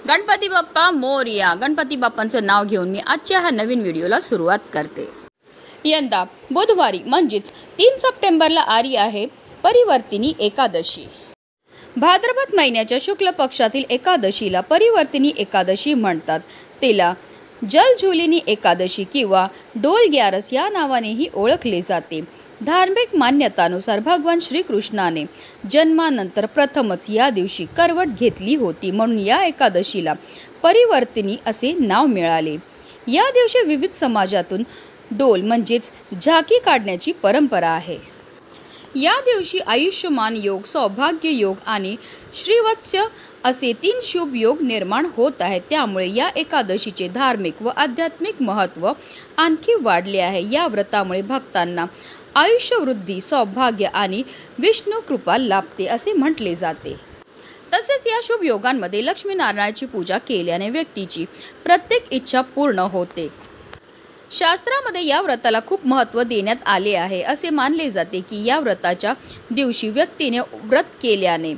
गणपती बाप्पा मोरया। गणपती बाप्पांचं नाव घेऊन मी आजच्या ह्या नवीन व्हिडिओला सुरुवात करते। यंदा बुधवारी म्हणजेच 3 सप्टेंबरला आली आहे परिवर्तिनी एकादशी। भाद्रपद महिन्याच्या शुक्ल पक्षातील एकादशीला परिवर्तिनी एकादशी म्हणतात। तिला जलझुलिनी एकादशी किंवा डोल ग्यारस या नावानेही ओळखले जाते। धार्मिक मान्यतानुसार भगवान श्रीकृष्णाने जन्मानंतर प्रथमच या दिवशी करवट घेतली होती, म्हणून या एकादशीला परिवर्तिनी असे नाव मिळाले। या दिवशी विविध समाजातून डोल म्हणजेच झाकी काढण्याची परंपरा आहे। या दिवशी आयुष्यमान योग, सौभाग्य योग आणि श्रीवत्स्य असे 3 शुभ योग निर्माण होत आहेत। त्यामुळे या एकादशीचे धार्मिक व आध्यात्मिक महत्त्व आणखी वाढले आहे। या व्रतामुळे भक्तांना आयुष्यवृद्धी, सौभाग्य आणि विष्णू कृपा लाभते असे म्हटले जाते। तसेच या शुभ योगांमध्ये लक्ष्मीनारायणाची पूजा केल्याने व्यक्तीची प्रत्येक इच्छा पूर्ण होते। शास्त्रामध्ये या व्रताला खूप महत्त्व देण्यात आले आहे। असे मानले जाते की या व्रताच्या दिवशी व्यक्तीने व्रत केल्याने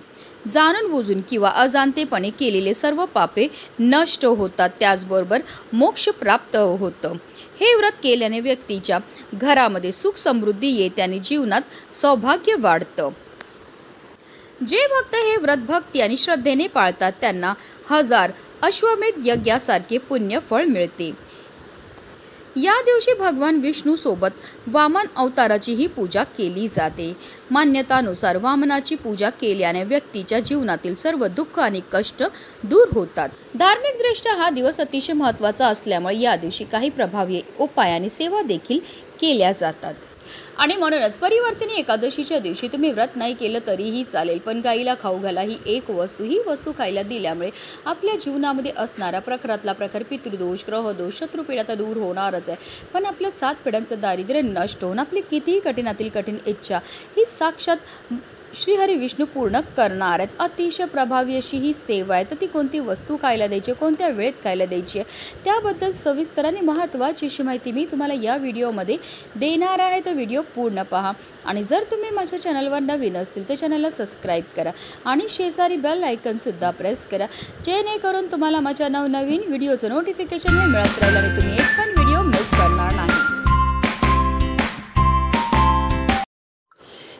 जाणून बुजून किंवा अजाणतेपणे केलेले सर्व पापे नष्ट होतात, त्याचबरोबर मोक्ष प्राप्त होतं। हे व्रत केल्याने व्यक्तीच्या घरामध्ये सुख समृद्धी येते आणि जीवनात सौभाग्य वाढतं। जे भक्त हे व्रत भक्ती आणि श्रद्धेने पाळतात त्यांना 1000 अश्वमेध यज्ञासारखे पुण्य फळ मिळते। या दिवशी भगवान विष्णू सोबत वामन अवताराची ही पूजा केली जाते। मान्यतानुसार वामनाची पूजा केल्याने व्यक्तीच्या जीवनातील सर्व दुःख आणि कष्ट दूर होतात। धार्मिकदृष्ट्या हा दिवस अतिशय महत्त्वाचा असल्यामुळे या दिवशी काही प्रभावी उपाय आणि सेवा देखील केल्या जातात। आणि म्हणूनच परिवर्तिनी एकादशीच्या दिवशी तुम्ही व्रत नाही केलं तरीही चालेल, पण गाईला खाऊ घाला ही एक वस्तू, ही वस्तू खायला दिल्यामुळे आपल्या जीवनामध्ये असणारा प्रखरातला प्रखर, पितृदोष, ग्रहदोष, शत्रुपीडा तर दूर होणारच आहे, पण आपल्या 7 पिढ्यांचं दारिद्र्य नष्ट होऊन आपली कितीही कठीणातील कठीण इच्छा ही साक्षात श्रीहरी विष्णू पूर्ण करणार आहेत। अतिशय प्रभावी अशी ही सेवा आहे। तर ती कोणती वस्तू खायला द्यायची, कोणत्या वेळेत खायला द्यायची आहे, त्याबद्दल सविस्तर आणि महत्त्वाची अशी माहिती मी तुम्हाला या व्हिडिओमध्ये देणार आहे। तर व्हिडिओ पूर्ण पहा आणि जर तुम्ही माझ्या चॅनलवर नवीन असतील तर चॅनलला सबस्क्राईब करा आणि शेजारी बेल आयकॉनसुद्धा प्रेस करा, जेणेकरून तुम्हाला माझ्या नवनवीन व्हिडिओचं नोटिफिकेशन हे मिळत राहील आणि तुम्ही एक पण व्हिडिओ मिस करणार नाही।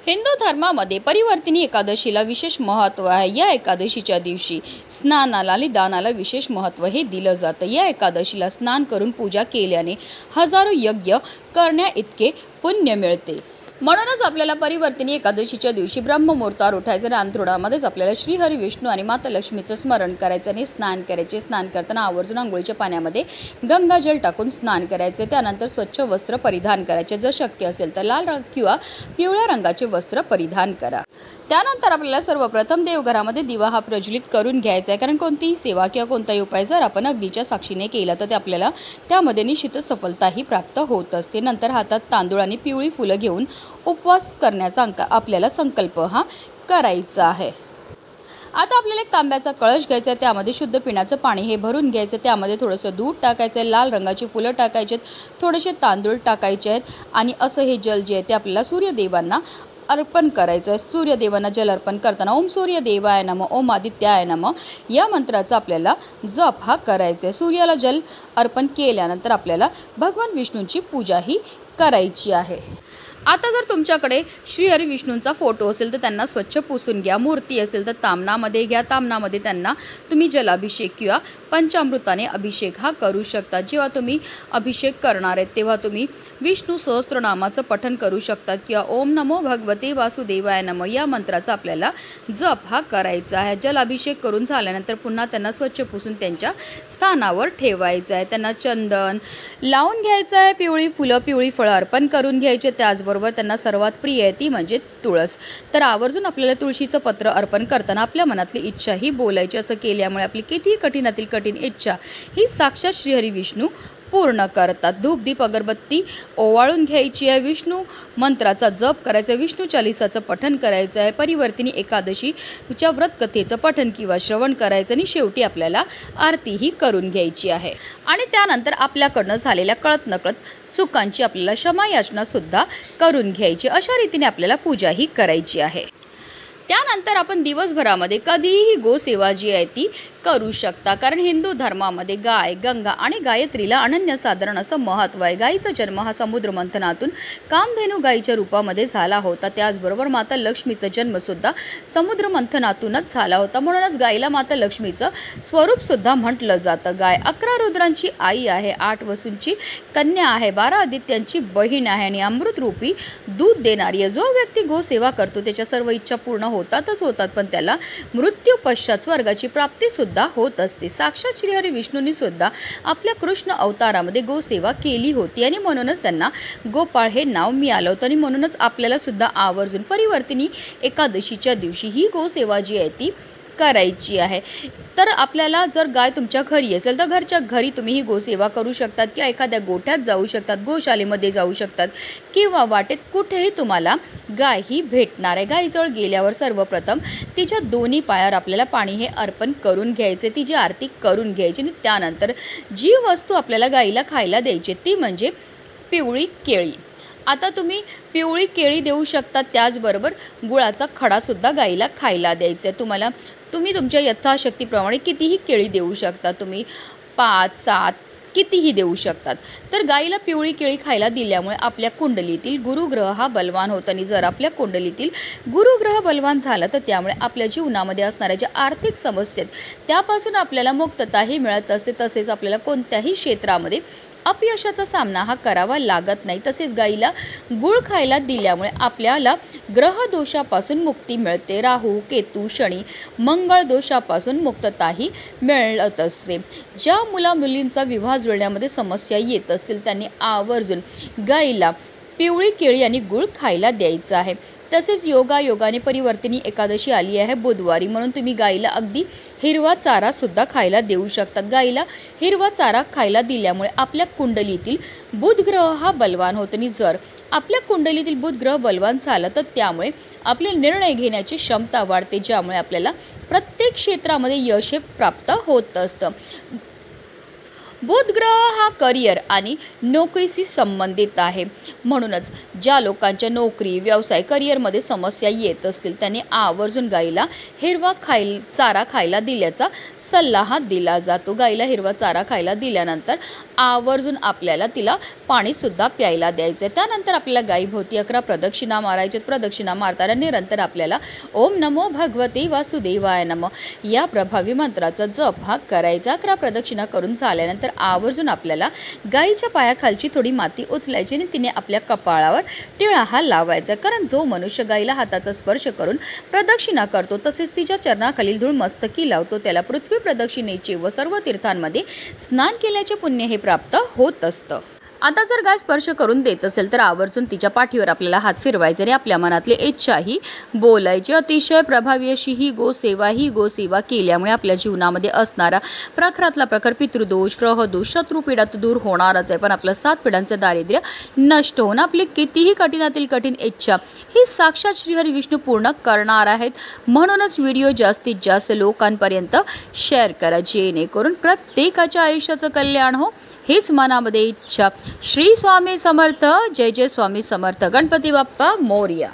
हिंदू धर्मामध्ये परिवर्तिनी एकादशीला विशेष महत्त्व आहे। या एकादशीच्या दिवशी स्नानाला आणि दानाला विशेष महत्त्व हे दिलं जातं। या एकादशीला स्नान करून पूजा केल्याने हजारो यज्ञ करण्या इतके पुण्य मिळते। म्हणूनच आपल्याला परिवर्तिनी एकादशीच्या दिवशी ब्रह्ममुहूर्तावर उठायचं आणि अंथरुणामध्येच आपल्याला श्रीहरी विष्णू आणि माता लक्ष्मीचं स्मरण करायचं आणि स्नान करायचे। स्नान करताना आवर्जून आंघोळीच्या पाण्यामध्ये गंगाजल टाकून स्नान करायचे। त्यानंतर स्वच्छ वस्त्र परिधान करायचे, जर शक्य असेल तर लाल रंग किंवा पिवळ्या रंगाचे वस्त्र परिधान करा। त्यानंतर आपल्याला सर्वप्रथम देवघरामध्ये दिवा हा प्रज्वलित करून घ्यायचा आहे, कारण कोणतीही सेवा किंवा कोणताही उपाय जर आपण अग्नीच्या साक्षीने केला तर ते आपल्याला त्यामध्ये निश्चित सफलताही प्राप्त होत असते। नंतर हातात तांदूळ आणि पिवळी फुलं घेऊन उपवास करण्याचा आपल्याला संकल्प हा करायचा आहे। आता आपल्याला एक तांब्याचा कळश घ्यायचा आहे, त्यामध्ये शुद्ध पिण्याचं पाणी हे भरून घ्यायचं, त्यामध्ये थोडंसं दूध टाकायचं आहे, लाल रंगाची फुलं टाकायची आहेत, थोडेसे तांदूळ टाकायचे आहेत आणि असं हे जल जे आहे ते आपल्याला सूर्यदेवांना अर्पण करायचं आहे। सूर्यदेवांना जल अर्पण करताना ओम सूर्यदेवाय नमः, ओम आदित्याय नमः या मंत्राचा आपल्याला जप हा करायचा आहे। सूर्याला जल अर्पण केल्यानंतर आपल्याला भगवान विष्णूंची पूजा ही करायची आहे। आता जर तुमच्याकडे श्रीहरी विष्णूंचा फोटो असेल तर त्यांना स्वच्छ पुसून घ्या। मूर्ती असेल तर तामणामध्ये घ्या, तामणामध्ये त्यांना तुम्ही जलाभिषेक किंवा पंचामृताने अभिषेक हा करू शकता। जेव्हा तुम्ही अभिषेक करणार आहेत तेव्हा तुम्ही विष्णू सहस्त्रनामाचं पठण करू शकतात किंवा ओम नमो भगवते वासुदेवाय नमः या मंत्राचा आपल्याला जप हा करायचा आहे। जलाभिषेक करून झाल्यानंतर पुन्हा त्यांना स्वच्छ पुसून त्यांच्या स्थानावर ठेवायचं आहे। त्यांना चंदन लावून घ्यायचं आहे, पिवळी फुलं, पिवळी फळं अर्पण करून घ्यायचे। त्याचबरोबर त्यांना सर्वात प्रिय आहे ती म्हणजे तुळस, तर आवर्जून आपल्याला तुळशीचं पत्र अर्पण करताना आपल्या मनातली इच्छा ही बोलायची। असं केल्यामुळे आपली कितीही कठीणातील कठीण इच्छा ही साक्षात श्रीहरी विष्णू पूर्ण करतात। धूप दीप अगरबत्ती ओवाळून घ्यायची आहे, विष्णू मंत्राचा जप करायचा, विष्णू चालिसाचं पठण करायचं आहे, परिवर्तिनी एकादशीच्या व्रतकथेचं पठण किंवा श्रवण करायचं आणि शेवटी आपल्याला आरती ही करून घ्यायची आहे। आणि त्यानंतर आपल्याकडनं झालेल्या कळत नकळत चुकांची आपल्याला क्षमायाचना सुद्धा करून घ्यायची। अशा रीतीने आपल्याला पूजा ही करायची आहे। त्यानंतर आपण दिवसभरामध्ये कधीही गोसेवा जी आहे ती करू शकता, कारण हिंदू धर्मामध्ये गाय, गंगा आणि गायत्रीला अनन्यसाधारण असं महत्त्व आहे. गायीचा जन्म हा समुद्र मंथनातून कामधेनू गायीच्या रूपामध्ये झाला होता. त्याचबरोबर माता लक्ष्मीचा जन्मसुद्धा समुद्र मंथनातूनच झाला होता. म्हणूनच गायीला माता लक्ष्मीचं स्वरूपसुद्धा म्हटलं जातं. गाय 11 रुद्रांची आई आहे, 8 वसूंची कन्या आहे, 12 आदित्यांची बहीण आहे आणि अमृतरूपी दूध देणारी आहे. जो व्यक्ती गोसेवा करतो त्याच्या सर्व इच्छा पूर्ण होतात, पण त्याला मृत्यू पश्चात स्वर्गाची प्राप्ती सुद्धा होत असते. साक्षात श्रीहरी विष्णूंनी सुद्धा आपल्या कृष्ण अवतारामध्ये गोसेवा केली होती आणि म्हणूनच त्यांना गोपाळ हे नाव मिळालं होतं. आणि म्हणूनच आपल्याला सुद्धा आवर्जून परिवर्तिनी एकादशीच्या दिवशी ही गोसेवा जी आहे ती करायची आहे. तर आपल्याला जर गाय तुमच्या घरी असेल तर घरच्या घरी तुम्ही ही गोसेवा करू शकतात किंवा एखाद्या गोठ्यात जाऊ शकतात, गोशालेमध्ये जाऊ शकतात किंवा वाटेत कुठेही तुम्हाला गाय ही भेटणार आहे. गायीजवळ गेल्यावर सर्वप्रथम तिच्या दोन्ही पायावर आपल्याला पाणी हे अर्पण करून घ्यायचे, तिची आरती करून घ्यायची आणि त्यानंतर जी वस्तू आपल्याला गायीला खायला द्यायची ती म्हणजे पिवळी केळी. आता तुम्ही पिवळी केळी देऊ शकता, त्याचबरोबर गुळाचा खडासुद्धा गायीला खायला द्यायचा आहे. तुम्ही तुमच्या यथाशक्तीप्रमाणे कितीही केळी देऊ शकता, तुम्ही 5, 7 कितीही देऊ शकतात. तर गायीला पिवळी केळी खायला दिल्यामुळे आपल्या कुंडलीतील गुरुग्रह हा बलवान होतो आणि जर आपल्या कुंडलीतील गुरुग्रह बलवान झाला तर त्यामुळे आपल्या जीवनामध्ये असणाऱ्या ज्या आर्थिक समस्या आहेत त्यापासून आपल्याला मुक्तताही मिळत असते. तसेच आपल्याला कोणत्याही क्षेत्रामध्ये अपयशाचा सामना हा करावा लागत नाही. तसेच गायीला गुळ खायला दिल्यामुळे आपल्याला ग्रह दोषापासून मुक्ती मिळते. राहू, केतू, शनी, मंगळ दोषापासून मुक्तताही मिळत असते. ज्या मुलामुलींचा विवाह जुळण्यामध्ये समस्या येत असतील त्यांनी आवर्जून गायीला पिवळी केळी आणि गुळ खायला द्यायचं आहे. तसेच योगाने परिवर्तिनी एकादशी आली आहे बुधवारी, म्हणून तुम्ही गायीला अगदी हिरवा चारा सुद्धा खायला देऊ शकतात. गायीला हिरवा चारा खायला दिल्यामुळे आपल्या कुंडलीतील बुध ग्रह हा बलवान होतो आणि जर आपल्या कुंडलीतील बुध ग्रह बलवान झाला तर त्यामुळे आपले निर्णय घेण्याची क्षमता वाढते, ज्यामुळे आपल्याला प्रत्येक क्षेत्रामध्ये यश हे प्राप्त होत असतं. बुध ग्रह हा करिअर आणि नोकरीशी संबंधित आहे. म्हणूनच ज्या लोकांच्या नोकरी, व्यवसाय, करिअरमध्ये समस्या येत असतील त्यांनी आवर्जून गायीला हिरवा चारा खायला दिल्याचा सल्ला हा दिला जातो. गायीला हिरवा चारा खायला दिल्यानंतर आवर्जून आपल्याला तिला पाणीसुद्धा प्यायला द्यायचं आहे. त्यानंतर आपल्याला गायीभोवती 11 प्रदक्षिणा मारायच्यात. प्रदक्षिणा मारताना निरंतर आपल्याला ओम नमो भगवते वासुदेवाय नमः या प्रभावी मंत्राचा जप हा करायचा. 11 प्रदक्षिणा करून झाल्यानंतर आवर्जून आपल्याला गायीच्या पायाखालची थोडी माती उचलायची आणि तिने आपल्या कपाळावर टिळा हा लावायचा. कारण जो मनुष्य गायीला हाताचा स्पर्श करून प्रदक्षिणा करतो तसेच तिच्या चरणाखालील धूळ मस्तकी लावतो त्याला पृथ्वी प्रदक्षिणेचे व सर्व तीर्थांमध्ये स्नान केल्याचे पुण्य हे प्राप्त होत असतं. आता जर गाय स्पर्श करून देत असेल तर आवर्जून तिच्या पाठीवर आपल्याला हात फिरवायचे आणि आपल्या मनातली इच्छाही बोलायची. अतिशय प्रभावी अशी ही गोसेवा केल्यामुळे आपल्या जीवनामध्ये असणारा प्रखरातला प्रखर पितृदोष, ग्रहदोष, शत्रुपीडा तर दूर होणारच आहे, पण आपलं 7 पिढ्यांचं दारिद्र्य नष्ट होऊन आपली कितीही कठीणातील कठीण इच्छा ही साक्षात श्रीहरी विष्णू पूर्ण करणार आहेत. म्हणूनच व्हिडिओ जास्तीत जास्त लोकांपर्यंत शेअर करा, जेणेकरून प्रत्येकाच्या आयुष्याचं कल्याण हो हेच मनामध्ये इच्छा. श्री स्वामी समर्थ. जय जय स्वामी समर्थ. गणपती बाप्पा मोरया.